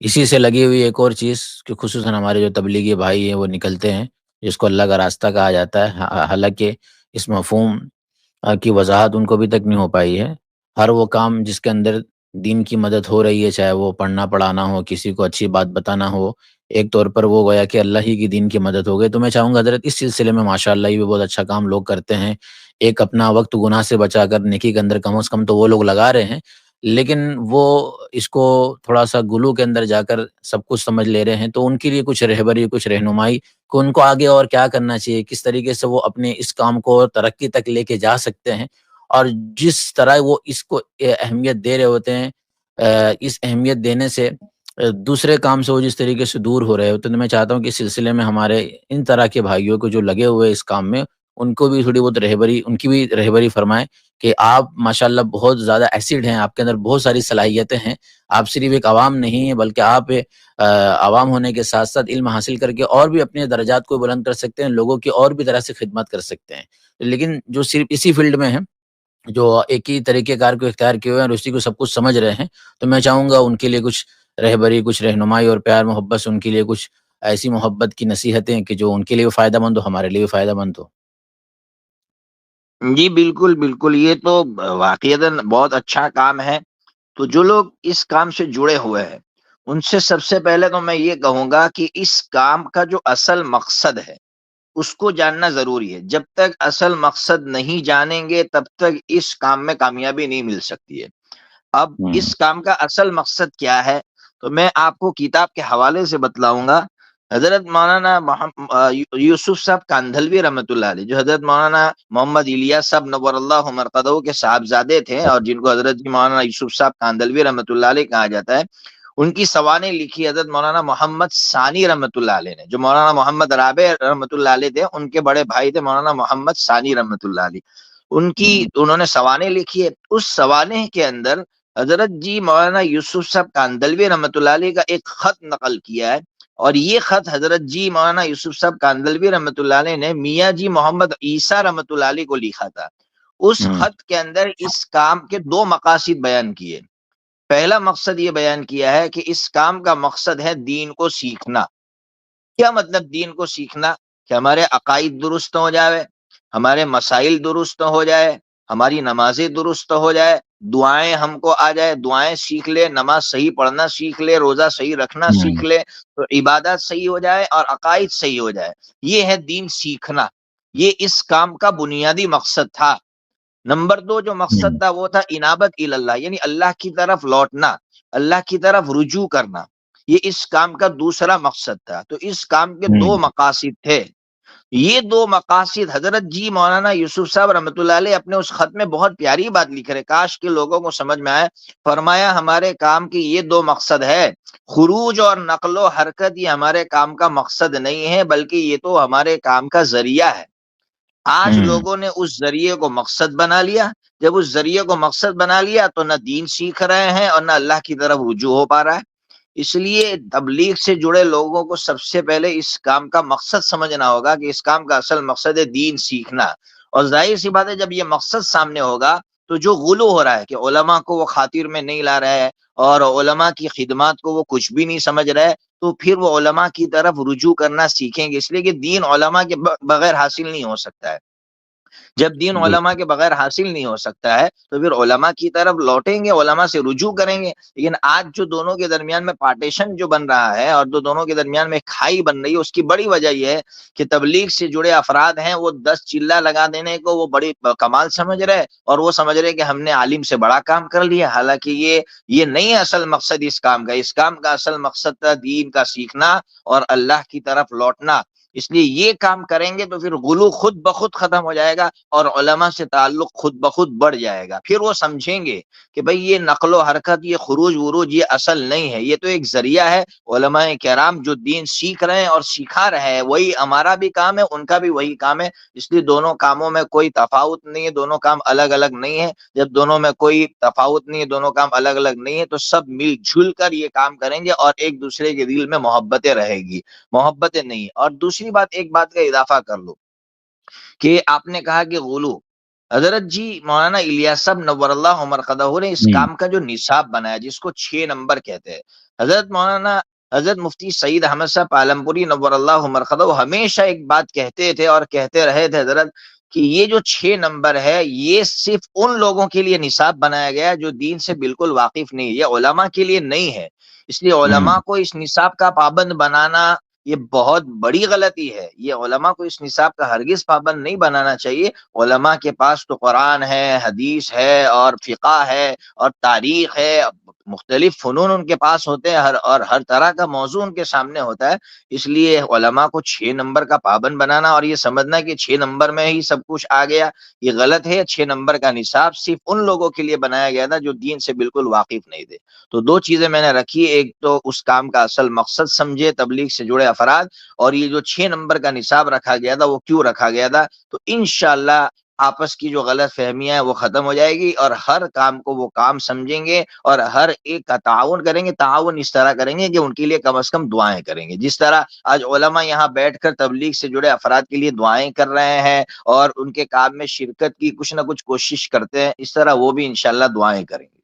اسی سے لگی ہوئی ایک اور چیز کہ خصوصاً ہمارے جو تبلیغی بھائی ہیں وہ نکلتے ہیں، جس کو اللہ کا راستہ کہا جاتا ہے، حالانکہ اس مفہوم کی وضاحت ان کو ابھی تک نہیں ہو پائی ہے۔ ہر وہ کام جس کے اندر دین کی مدد ہو رہی ہے، چاہے وہ پڑھنا پڑھانا ہو، کسی کو اچھی بات بتانا ہو، ایک طور پر وہ گویا کہ اللہ ہی کی دین کی مدد ہو گئی۔ تو میں چاہوں گا حضرت اس سلسلے میں ماشاءاللہ یہ بھی بہت اچھا کام لوگ کرتے ہیں، ایک اپنا وقت گناہ سے بچا کر نیکی کے اندر کم از کم تو وہ لوگ لگا رہے ہیں، لیکن وہ اس کو تھوڑا سا گلو کے اندر جا کر سب کچھ سمجھ لے رہے ہیں، تو ان کے لیے کچھ رہبری، کچھ رہنمائی کہ ان کو آگے اور کیا کرنا چاہیے، کس طریقے سے وہ اپنے اس کام کو ترقی تک لے کے جا سکتے ہیں، اور جس طرح وہ اس کو اہمیت دے رہے ہوتے ہیں، اس اہمیت دینے سے دوسرے کام سے وہ جس طریقے سے دور ہو رہے ہوتے ہیں، تو میں چاہتا ہوں کہ اس سلسلے میں ہمارے ان طرح کے بھائیوں کو جو لگے ہوئے اس کام میں، ان کو بھی تھوڑی بہت رہبری، ان کی بھی رہبری فرمائیں کہ آپ ماشاءاللہ بہت زیادہ ایسڈ ہیں، آپ کے اندر بہت ساری صلاحیتیں ہیں، آپ صرف ایک عوام نہیں ہیں بلکہ آپ عوام ہونے کے ساتھ ساتھ علم حاصل کر کے اور بھی اپنے درجات کو بلند کر سکتے ہیں، لوگوں کی اور بھی طرح سے خدمت کر سکتے ہیں، لیکن جو صرف اسی فیلڈ میں ہیں، جو ایک ہی طریقہ کار کو اختیار کیے ہوئے ہیں اور اسی کو سب کچھ سمجھ رہے ہیں، تو میں چاہوں گا ان کے لیے کچھ رہبری، کچھ رہنمائی اور پیار محبت سے ان کے لیے کچھ ایسی محبت کی نصیحتیں کہ جو ان کے لیے بھی فائدہ مند ہو، ہمارے لیے بھی فائدہ مند ہو۔ جی بالکل بالکل، یہ تو واقعتاً بہت اچھا کام ہے۔ تو جو لوگ اس کام سے جڑے ہوئے ہیں ان سے سب سے پہلے تو میں یہ کہوں گا کہ اس کام کا جو اصل مقصد ہے اس کو جاننا ضروری ہے۔ جب تک اصل مقصد نہیں جانیں گے تب تک اس کام میں کامیابی نہیں مل سکتی ہے۔ اب ہوں، اس کام کا اصل مقصد کیا ہے تو میں آپ کو کتاب کے حوالے سے بتلاؤں گا۔ حضرت مولانا یوسف صاحب کاندھلوی رحمۃ اللہ علیہ، جو حضرت مولانا محمد الیاس صاحب نور اللہ مرقدہ کے صاحبزادے تھے اور جن کو حضرت مولانا یوسف صاحب کاندھلوی رحمۃ اللہ علیہ کہا جاتا ہے، ان کی سوانح لکھی حضرت مولانا محمد ثانی رحمۃ اللہ علیہ نے۔ جو مولانا محمد رابع رحمۃ اللہ علیہ تھے ان کے بڑے بھائی تھے مولانا محمد ثانی رحمۃ اللہ علیہ، ہوں، انہوں نے سوانح لکھی ہے۔ اس سوانح کے اندر حضرت جی مولانا یوسف صاحب کاندھلوی رحمۃ اللہ علیہ کا ایک خط نقل کیا ہے، اور یہ خط حضرت جی مولانا یوسف صاحب کاندھلوی رحمۃ اللہ علیہ نے میاں جی محمد عیسیٰ رحمۃ اللہ علیہ کو لکھا تھا۔ اس ہوں، خط کے اندر اس کام کے دو مقاصد بیان کیے۔ پہلا مقصد یہ بیان کیا ہے کہ اس کام کا مقصد ہے دین کو سیکھنا۔ کیا مطلب دین کو سیکھنا؟ کہ ہمارے عقائد درست ہو جائے، ہمارے مسائل درست ہو جائے، ہماری نمازیں درست ہو جائے، دعائیں ہم کو آ جائے، دعائیں سیکھ لے، نماز صحیح پڑھنا سیکھ لے، روزہ صحیح رکھنا ہوں، سیکھ لے، تو عبادات صحیح ہو جائے اور عقائد صحیح ہو جائے۔ یہ ہے دین سیکھنا، یہ اس کام کا بنیادی مقصد تھا۔ نمبر دو جو مقصد ہوں، تھا وہ تھا انابت اللہ، یعنی اللہ کی طرف لوٹنا، اللہ کی طرف رجوع کرنا۔ یہ اس کام کا دوسرا مقصد تھا۔ تو اس کام کے ہوں، دو مقاصد تھے۔ یہ دو مقاصد حضرت جی مولانا یوسف صاحب رحمۃ اللہ علیہ اپنے اس خط میں بہت پیاری بات لکھ رہے، کاش کے لوگوں کو سمجھ میں آئے۔ فرمایا ہمارے کام کی یہ دو مقصد ہے، خروج اور نقل و حرکت یہ ہمارے کام کا مقصد نہیں ہے بلکہ یہ تو ہمارے کام کا ذریعہ ہے۔ آج ہوں، لوگوں نے اس ذریعے کو مقصد بنا لیا۔ جب اس ذریعے کو مقصد بنا لیا تو نہ دین سیکھ رہے ہیں اور نہ اللہ کی طرف رجوع ہو پا رہا ہے۔ اس لیے تبلیغ سے جڑے لوگوں کو سب سے پہلے اس کام کا مقصد سمجھنا ہوگا کہ اس کام کا اصل مقصد ہے دین سیکھنا۔ اور ظاہر سی بات ہے جب یہ مقصد سامنے ہوگا تو جو غلو ہو رہا ہے کہ علماء کو وہ خاطر میں نہیں لا رہا ہے اور علماء کی خدمات کو وہ کچھ بھی نہیں سمجھ رہے، تو پھر وہ علماء کی طرف رجوع کرنا سیکھیں گے، اس لیے کہ دین علماء کے بغیر حاصل نہیں ہو سکتا ہے۔ جب دین علماء بالکل، کے بغیر حاصل نہیں ہو سکتا ہے تو پھر علماء کی طرف لوٹیں گے، علماء سے رجوع کریں گے۔ لیکن آج جو دونوں کے درمیان میں پارٹیشن جو بن رہا ہے اور جو دونوں کے درمیان میں کھائی بن رہی ہے، اس کی بڑی وجہ یہ ہے کہ تبلیغ سے جڑے افراد ہیں وہ 10 چلہ لگا دینے کو وہ بڑی کمال سمجھ رہے، اور وہ سمجھ رہے کہ ہم نے عالم سے بڑا کام کر لیا، حالانکہ یہ نہیں ہے اصل مقصد اس کام کا۔ اس کام کا اصل مقصد تھا دین کا سیکھنا اور اللہ کی طرف لوٹنا۔ اس لیے یہ کام کریں گے تو پھر غلو خود بخود ختم ہو جائے گا اور علماء سے تعلق خود بخود بڑھ جائے گا۔ پھر وہ سمجھیں گے کہ بھئی یہ نقل و حرکت، یہ خروج وروج یہ اصل نہیں ہے، یہ تو ایک ذریعہ ہے۔ علماء کرام جو دین سیکھ رہے ہیں اور سکھا رہے ہیں وہی ہمارا بھی کام ہے، ان کا بھی وہی کام ہے۔ اس لیے دونوں کاموں میں کوئی تفاوت نہیں ہے، دونوں کام الگ الگ نہیں ہے۔ جب دونوں میں کوئی تفاوت نہیں ہے، دونوں کام الگ الگ نہیں ہے، تو سب مل جل کر یہ کام کریں گے اور ایک دوسرے کے دل میں محبتیں رہے گی، محبتیں نہیں۔ اور دوسری بات، ایک بات کا اضافہ کر لو کہ آپ نے کہا کہ غلو، حضرت جی مولانا الیاس صاحب نور اللہ مرقدہ نے اس ہوں، کام کا جو نصاب بنایا جس کو 6 نمبر کہتے ہیں، حضرت مولانا حضرت مفتی سعید احمد صاحب عالمپوری نور اللہ مرقدہ وہ ہمیشہ ایک بات کہتے تھے اور کہتے رہے تھے حضرت کہ یہ جو 6 نمبر ہے یہ صرف ان لوگوں کے لیے نصاب بنایا گیا جو دین سے بالکل واقف نہیں، یہ علماء کے لیے نہیں ہے، اس لیے علماء کو اس نصاب کا پابند بنانا یہ بہت بڑی غلطی ہے، یہ علماء کو اس نصاب کا ہرگز پابند نہیں بنانا چاہیے۔ علماء کے پاس تو قرآن ہے، حدیث ہے اور فقہ ہے اور تاریخ ہے، مختلف فنون ان کے پاس ہوتے ہیں، اور ہر طرح کا موضوع ان کے سامنے ہوتا ہے، اس لیے علماء کو 6 نمبر کا پابند بنانا اور یہ سمجھنا کہ 6 نمبر میں ہی سب کچھ آ گیا، یہ غلط ہے۔ 6 نمبر کا نصاب صرف ان لوگوں کے لیے بنایا گیا تھا جو دین سے بالکل واقف نہیں تھے۔ تو 2 چیزیں میں نے رکھی، ایک تو اس کام کا اصل مقصد سمجھے تبلیغ سے جڑے افراد، اور یہ جو 6 نمبر کا نصاب رکھا گیا تھا وہ کیوں رکھا گیا تھا، تو انشاءاللہ آپس کی جو غلط فہمیاں ہیں وہ ختم ہو جائے گی، اور ہر کام کو وہ کام سمجھیں گے اور ہر ایک کا تعاون کریں گے۔ تعاون اس طرح کریں گے کہ ان کے لیے کم از کم دعائیں کریں گے، جس طرح آج علماء یہاں بیٹھ کر تبلیغ سے جڑے افراد کے لیے دعائیں کر رہے ہیں اور ان کے کام میں شرکت کی کچھ نہ کچھ کوشش کرتے ہیں، اس طرح وہ بھی انشاءاللہ دعائیں کریں گے۔